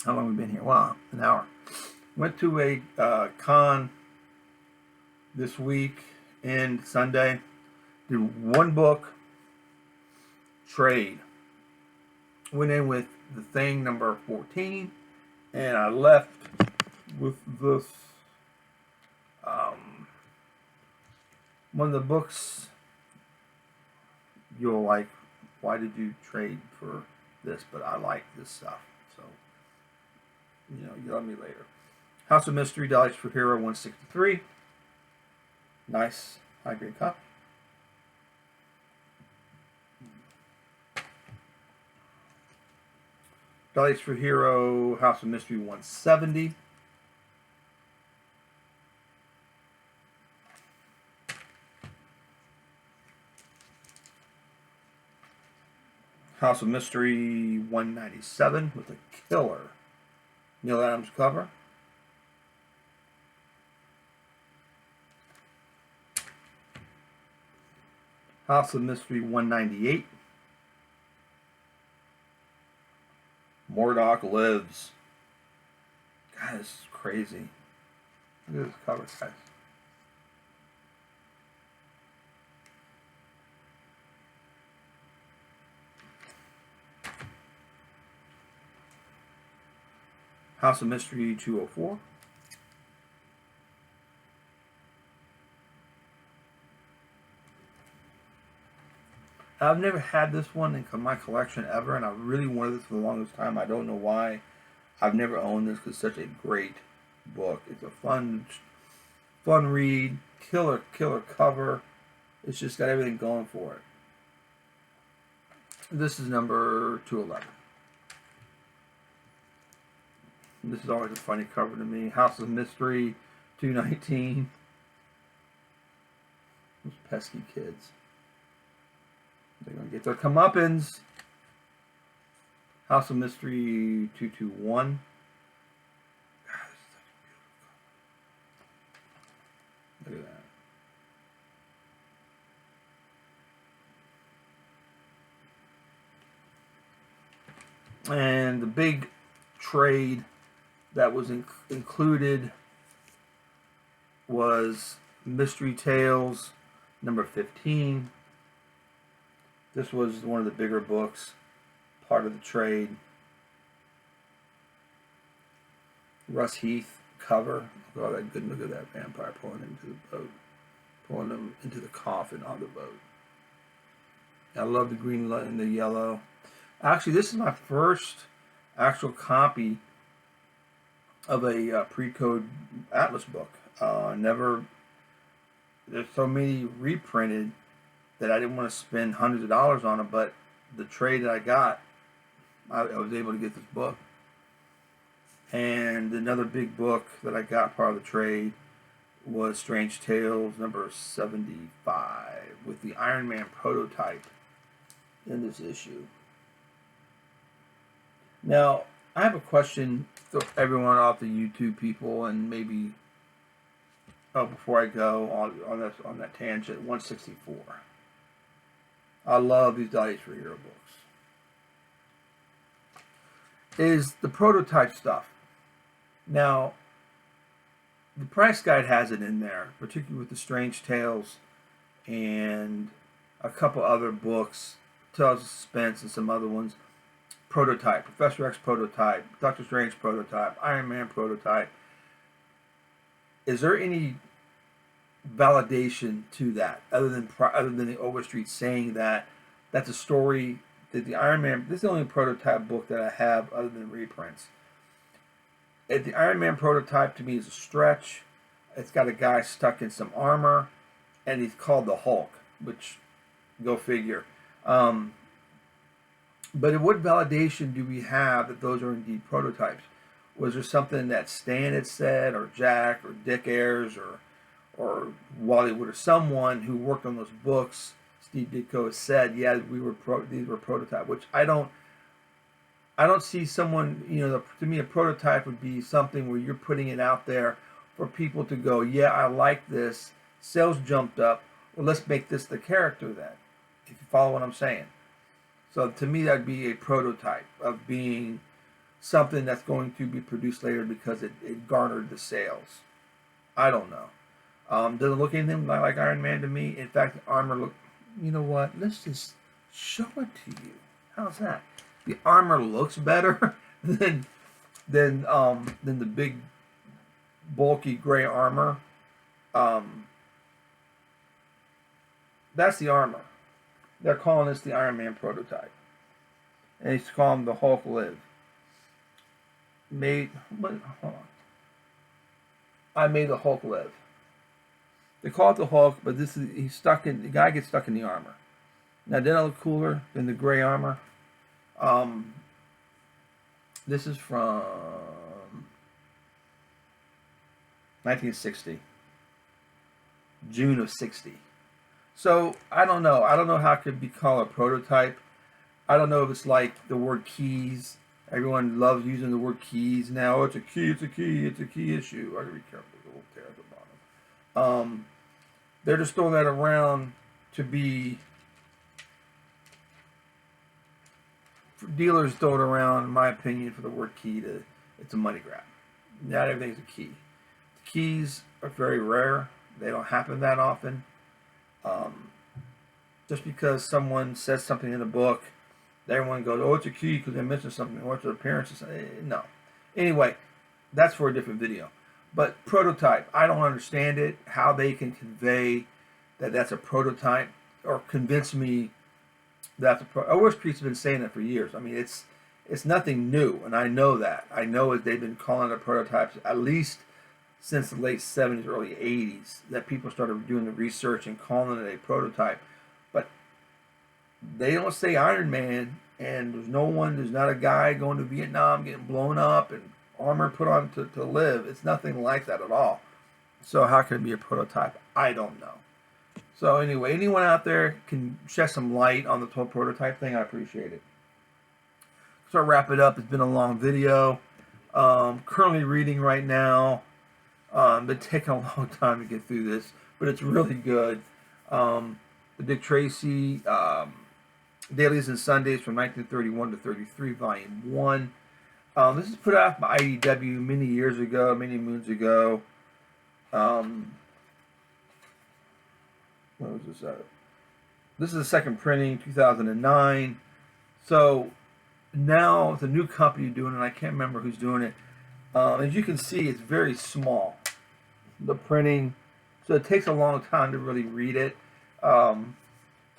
How long have we been here? Wow, an hour. Went to a con this week and Sunday. Did one book trade. Went in with The Thing number 14, and I left with this. One of the books you'll like. Why did you trade for this? But I like this stuff, so you love me later. House of Mystery, Dice for Hero 163. Nice high grade copy. Dice for Hero, House of Mystery 170. House of Mystery 197 with a killer Neil Adams cover. House of Mystery 198. Murdoch Lives. God, this is crazy. Look at this cover, guys. House of Mystery 204. I've never had this one in my collection ever, and I really wanted this for the longest time. I don't know why. I've never owned this because it's such a great book. It's a fun read, killer cover. It's just got everything going for it. This is number 211. This is always a funny cover to me. House of Mystery 219. Those pesky kids. They're going to get their comeuppance. House of Mystery 221. God, this is such a beautiful cover. Look at that. And the big trade that was included was Mystery Tales number 15. This was one of the bigger books, part of the trade. Russ Heath cover. Look at that good look at that vampire pulling into the boat. Pulling them into the coffin on the boat. I love the green and the yellow. Actually, this is my first actual copy of a pre-code Atlas book. There's so many reprinted that I didn't want to spend hundreds of dollars on it, but the trade that I got, I was able to get this book. And another big book that I got part of the trade was Strange Tales number 75 with the Iron Man prototype in this issue. Now, I have a question for everyone off the YouTube people, and maybe before I go on that tangent, 164. I love these Dice for Hero books. Is the prototype stuff. Now, the price guide has it in there, particularly with the Strange Tales and a couple other books, Tales of Suspense and some other ones. Prototype, Professor X prototype, Doctor Strange prototype, Iron Man prototype. Is there any validation to that other than the Overstreet saying that that's a story that the Iron Man? This is the only prototype book that I have other than reprints. The Iron Man prototype to me is a stretch. It's got a guy stuck in some armor, and he's called the Hulk, which, go figure. But what validation do we have that those are indeed prototypes? Was there something that Stan had said, or Jack, or Dick Ayers, or Wally Wood, or someone who worked on those books, Steve Ditko, said, yeah, these were prototypes, which I don't see someone, to me a prototype would be something where you're putting it out there for people to go, yeah, I like this, sales jumped up, well, let's make this the character then, if you follow what I'm saying. So to me, that'd be a prototype of being something that's going to be produced later because it garnered the sales. I don't know. Doesn't look anything like Iron Man to me. In fact, the armor look. You know what? Let's just show it to you. How's that? The armor looks better than the big, bulky gray armor. That's the armor. They're calling this the Iron Man prototype. And he's calling him the Hulk Live. Hold on. I made the Hulk Live. They call it the Hulk, but the guy gets stuck in the armor. Now, didn't it look cooler than the gray armor? This is from 1960. June of 60. So, I don't know. I don't know how it could be called a prototype. I don't know if it's like the word keys. Everyone loves using the word keys now. Oh, it's a key, it's a key, it's a key issue. I gotta be careful with the little tear at the bottom. They're just throwing that around to be... Dealers throw it around, in my opinion, for the word key. It's a money grab. Not everything's a key. The keys are very rare. They don't happen that often. Just because someone says something in a book, everyone goes, oh, it's a key because they're missing something. What's the appearance? No. Anyway, that's for a different video. But prototype, I don't understand it, how they can convey that that's a prototype or convince me that's a prototype. Overstreet's been saying that for years. I mean, it's nothing new, and I know that. I know that they've been calling it prototypes at least since the late 70s, early 80s, that people started doing the research and calling it a prototype. But they don't say Iron Man, and there's not a guy going to Vietnam getting blown up and armor put on to live. It's nothing like that at all. So how can it be a prototype? I don't know. So anyway, anyone out there can shed some light on the whole prototype thing, I appreciate it. So I'll wrap it up. It's been a long video. Currently reading right now. Been taking a long time to get through this, but it's really good. The Dick Tracy Dailies and Sundays from 1931 to 33, Volume 1. This is put out by IDW many years ago, many moons ago. What was this at? This is the second printing, 2009. So now it's a new company doing it. I can't remember who's doing it. As you can see, it's very small, the printing. So it takes a long time to really read it. So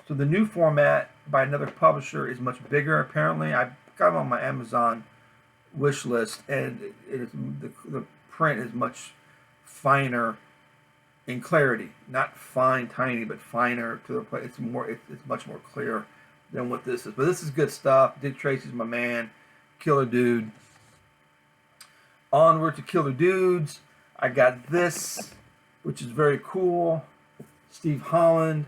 the new format by another publisher is much bigger, apparently. I got it on my Amazon wish list, and the print is much finer in clarity. Not fine, tiny, but finer to the point. It's much more clear than what this is. But this is good stuff. Dick Tracy's my man. Killer dude. Onward to Killer Dudes. I got this, which is very cool. Steve Holland,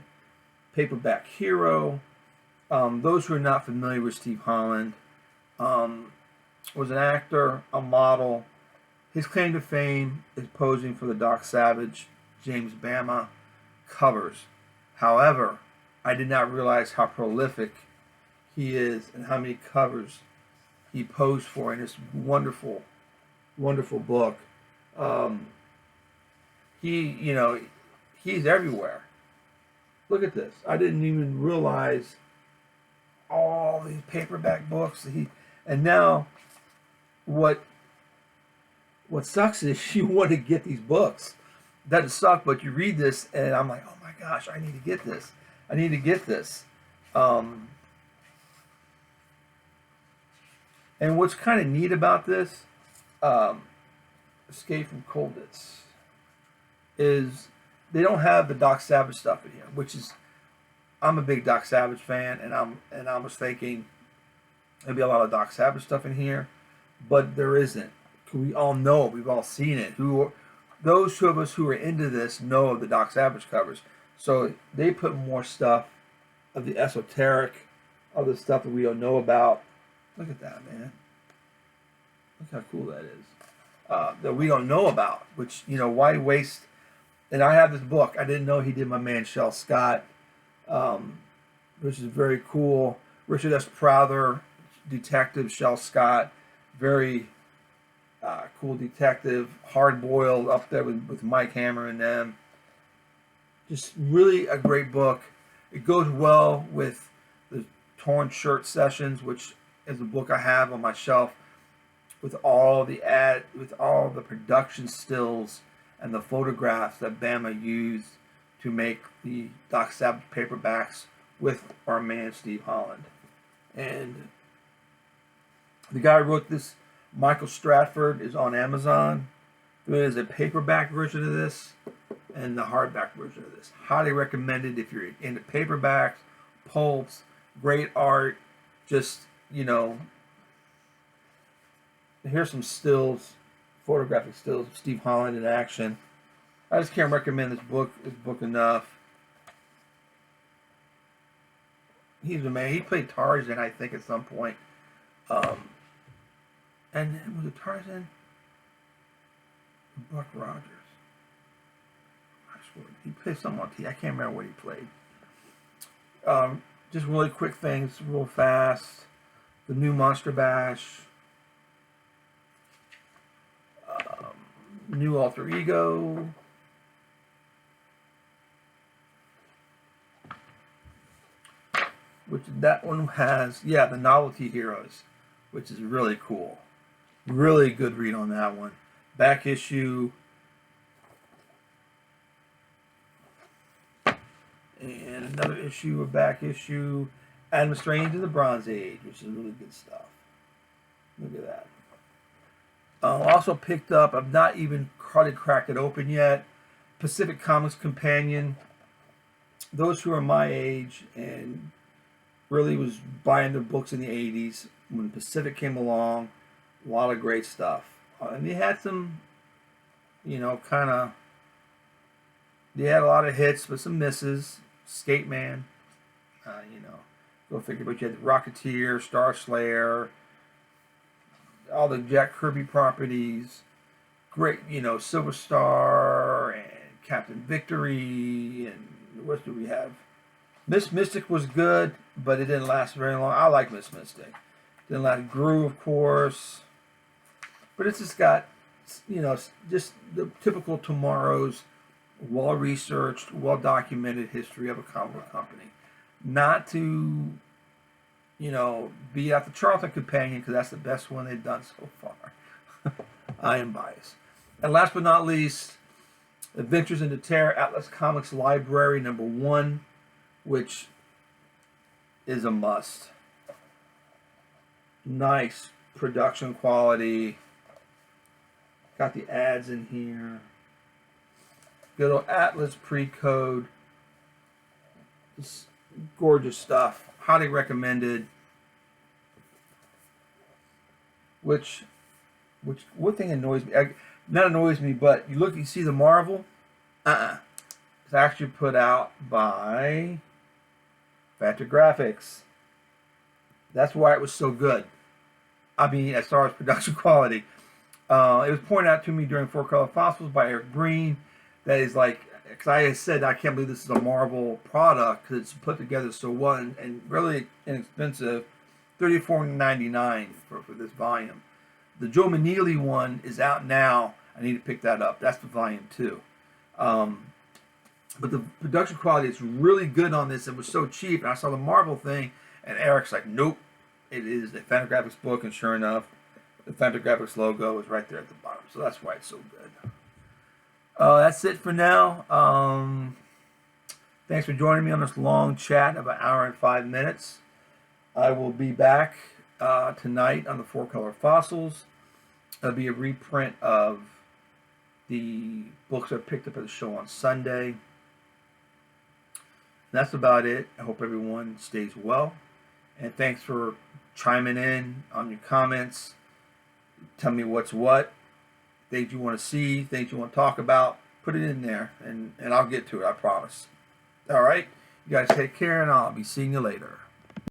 Paperback Hero. Those who are not familiar with Steve Holland, was an actor, a model. His claim to fame is posing for the Doc Savage, James Bama covers. However, I did not realize how prolific he is and how many covers he posed for in this wonderful, wonderful book. He's everywhere. Look at this. I didn't even realize all these paperback books. And now what sucks is you want to get these books. Doesn't suck, but you read this and I'm like, oh my gosh, I need to get this. I need to get this. And what's kind of neat about this, Escape from Colditz, is they don't have the Doc Savage stuff in here, which is, I'm a big Doc Savage fan, and I was thinking there'd be a lot of Doc Savage stuff in here, but there isn't. We all know it. We've all seen it. Those two of us who are into this know of the Doc Savage covers. So they put more stuff of the esoteric, of the stuff that we don't know about. Look at that, man. Look how cool that is. That we don't know about, which, why waste? And I have this book. I didn't know he did my man Shel Scott, which is very cool. Richard S. Prather, detective Shel Scott, very cool detective, hard-boiled, up there with Mike Hammer and them. Just really a great book. It goes well with the Torn Shirt Sessions, which is a book I have on my shelf with all the production stills and the photographs that Bama used to make the Doc Savage paperbacks with our man Steve Holland. And the guy who wrote this, Michael Stratford, is on Amazon. There is a paperback version of this and the hardback version of this. Highly recommended if you're into paperbacks, pulps, great art. Just, here's some stills, photographic stills of Steve Holland in action. I just can't recommend this book enough. He's a man. He played Tarzan, I think, at some point. And was it Tarzan? Buck Rogers. I swear, he played someone. I can't remember what he played. Just really quick things, real fast. The new Monster Bash. New Alter Ego. Which that one has, the Novelty Heroes, which is really cool. Really good read on that one. Back issue. And another issue, a back issue. Adam Strange in the Bronze Age, which is really good stuff. Look at that. Also picked up, I've not even hardly cracked it open yet, Pacific Comics Companion. Those who are my age and really was buying their books in the 80s when Pacific came along, a lot of great stuff. And they had some, they had a lot of hits, but some misses. Skate Man, go figure. But you had Rocketeer, Star Slayer, all the Jack Kirby properties. Great, Silver Star and Captain Victory, and what do we have? Miss Mystic was good, but it didn't last very long. I like Miss Mystic. Didn't last. Gru, of course. But it's just got, just the typical Tomorrow's well-researched, well-documented history of a comic book company. Not to, beat out the Charlton Companion, because that's the best one they've done so far. I am biased. And last but not least, Adventures into Terror, Atlas Comics Library #1, which is a must. Nice production quality. Got the ads in here. Good old Atlas pre-code. Just gorgeous stuff. Highly recommended. Which which one thing annoys me, not annoys me, but you look, you see the Marvel, it's actually put out by Fantagraphics. That's why it was so good. I mean, as far as production quality. It was pointed out to me during Four Color Fossils by Eric Breen that is like, because I said I can't believe this is a Marvel product because it's put together so well and really inexpensive, $34.99 for this volume. The Joe Maneely one is out now. I need to pick that up. That's the volume 2. But the production quality is really good on this. It was so cheap. And I saw the Marvel thing, and Eric's like, nope, it is a Fantagraphics book. And sure enough, the Fantagraphics logo is right there at the bottom. So that's why it's so good. That's it for now. Thanks for joining me on this long chat of 1 hour and 5 minutes. I will be back tonight on the Four Color Fossils. There'll be a reprint of the books I picked up at the show on Sunday. That's about it. I hope everyone stays well. And thanks for chiming in on your comments. Tell me what's what. Things you want to see, things you want to talk about. Put it in there, and I'll get to it, I promise. All right? You guys take care, and I'll be seeing you later.